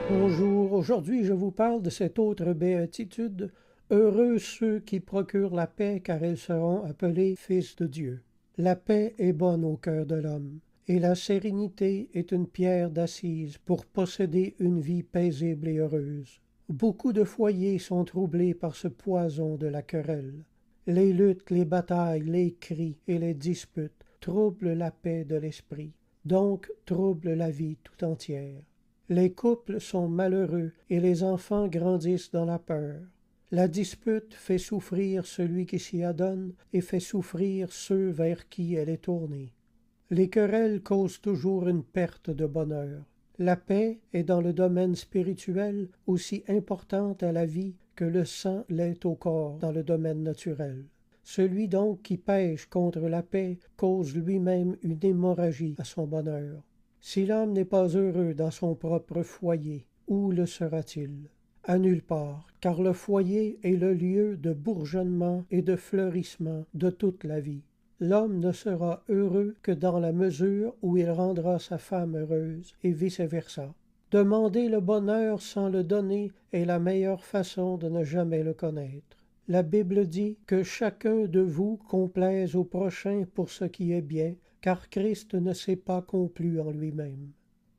Bonjour, aujourd'hui je vous parle de cette autre béatitude. Heureux ceux qui procurent la paix, car ils seront appelés fils de Dieu. La paix est bonne au cœur de l'homme, et la sérénité est une pierre d'assise pour posséder une vie paisible et heureuse. Beaucoup de foyers sont troublés par ce poison de la querelle. Les luttes, les batailles, les cris et les disputes troublent la paix de l'esprit, donc troublent la vie tout entière. Les couples sont malheureux et les enfants grandissent dans la peur. La dispute fait souffrir celui qui s'y adonne et fait souffrir ceux vers qui elle est tournée. Les querelles causent toujours une perte de bonheur. La paix est dans le domaine spirituel aussi importante à la vie que le sang l'est au corps dans le domaine naturel. Celui donc qui pèche contre la paix cause lui-même une hémorragie à son bonheur. Si l'homme n'est pas heureux dans son propre foyer, où le sera-t-il? À nulle part, car le foyer est le lieu de bourgeonnement et de fleurissement de toute la vie. L'homme ne sera heureux que dans la mesure où il rendra sa femme heureuse, et vice-versa. Demander le bonheur sans le donner est la meilleure façon de ne jamais le connaître. La Bible dit que chacun de vous complaise au prochain pour ce qui est bien, car Christ ne s'est pas complu en lui-même.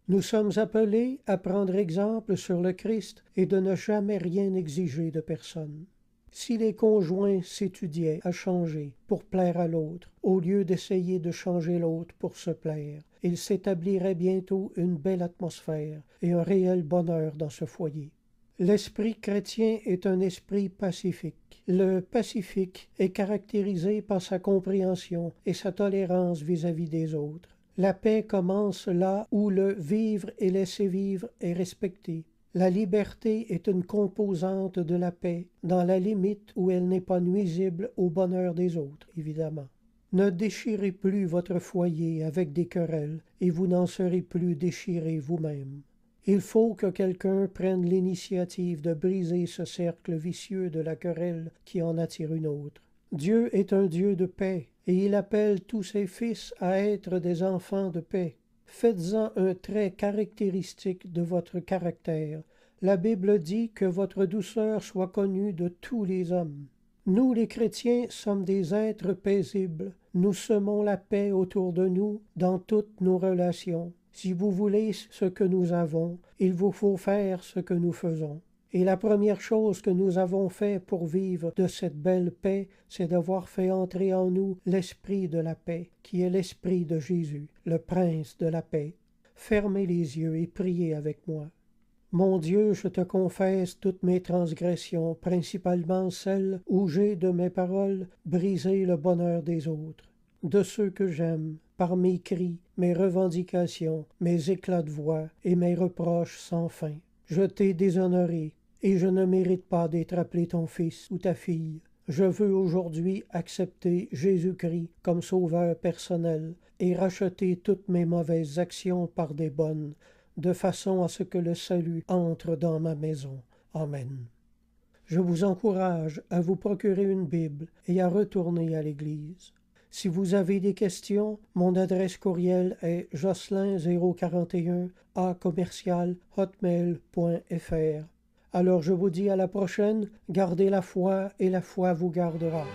Nous sommes appelés à prendre exemple sur le Christ et de ne jamais rien exiger de personne. Si les conjoints s'étudiaient à changer pour plaire à l'autre, au lieu d'essayer de changer l'autre pour se plaire, il s'établirait bientôt une belle atmosphère et un réel bonheur dans ce foyer. L'esprit chrétien est un esprit pacifique. Le pacifique est caractérisé par sa compréhension et sa tolérance vis-à-vis des autres. La paix commence là où le vivre et laisser vivre est respecté. La liberté est une composante de la paix, dans la limite où elle n'est pas nuisible au bonheur des autres, évidemment. Ne déchirez plus votre foyer avec des querelles, et vous n'en serez plus déchirés vous-même. Il faut que quelqu'un prenne l'initiative de briser ce cercle vicieux de la querelle qui en attire une autre. Dieu est un Dieu de paix, et il appelle tous ses fils à être des enfants de paix. Faites-en un trait caractéristique de votre caractère. La Bible dit que votre douceur soit connue de tous les hommes. Nous, les chrétiens, sommes des êtres paisibles. Nous semons la paix autour de nous dans toutes nos relations. Si vous voulez ce que nous avons, il vous faut faire ce que nous faisons. Et la première chose que nous avons fait pour vivre de cette belle paix, c'est d'avoir fait entrer en nous l'esprit de la paix, qui est l'esprit de Jésus, le prince de la paix. Fermez les yeux et priez avec moi. Mon Dieu, je te confesse toutes mes transgressions, principalement celles où j'ai de mes paroles brisé le bonheur des autres, de ceux que j'aime, par mes cris, mes revendications, mes éclats de voix et mes reproches sans fin. Je t'ai déshonoré, et je ne mérite pas d'être appelé ton fils ou ta fille. Je veux aujourd'hui accepter Jésus-Christ comme sauveur personnel et racheter toutes mes mauvaises actions par des bonnes, de façon à ce que le salut entre dans ma maison. Amen. Je vous encourage à vous procurer une Bible et à retourner à l'Église. Si vous avez des questions, mon adresse courriel est jocelyn041@hotmail.fr. Alors je vous dis à la prochaine, gardez la foi et la foi vous gardera.